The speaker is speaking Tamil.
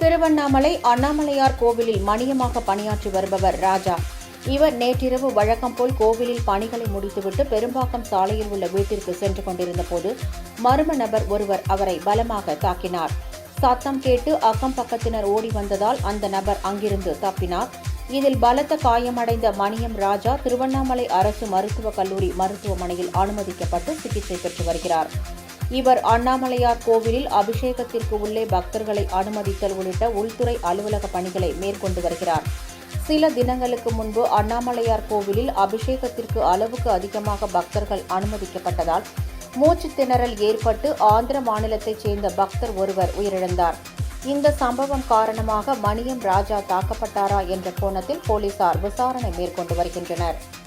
திருவண்ணாமலை அண்ணாமலையார் கோவிலில் மணியமாக பணியாற்றி வருபவர் ராஜா. இவர் நேற்றிரவு வழக்கம் போல் கோவிலில் பணிகளை முடித்துவிட்டு பெரும்பாக்கம் சாலையில் உள்ள வீட்டிற்கு சென்று கொண்டிருந்த போது மர்ம நபர் ஒருவர் அவரை பலமாக தாக்கினார். சத்தம் கேட்டு அக்கம் பக்கத்தினர் ஓடி வந்ததால் அந்த நபர் அங்கிருந்து தப்பினார். இதில் பலத்த காயமடைந்த மணியம் ராஜா திருவண்ணாமலை அரசு மருத்துவக் கல்லூரி மருத்துவமனையில் அனுமதிக்கப்பட்டு சிகிச்சை பெற்று வருகிறார். இவர் அண்ணாமலையார் கோவிலில் அபிஷேகத்திற்கு உள்ளே பக்தர்களை அனுமதித்தல் உள்ளிட்ட உள்துறை அலுவலக பணிகளை மேற்கொண்டு வருகிறார். சில தினங்களுக்கு முன்பு அண்ணாமலையார் கோவிலில் அபிஷேகத்திற்கு அளவுக்கு அதிகமாக பக்தர்கள் அனுமதிக்கப்பட்டதால் மூச்சுத் திணறல் ஏற்பட்டு ஆந்திர மாநிலத்தைச் சேர்ந்த பக்தர் ஒருவர் உயிரிழந்தார். இந்த சம்பவம் காரணமாக மணியம் ராஜா தாக்கப்பட்டாரா என்ற கோணத்தில் போலீசார் விசாரணை மேற்கொண்டு வருகின்றனர்.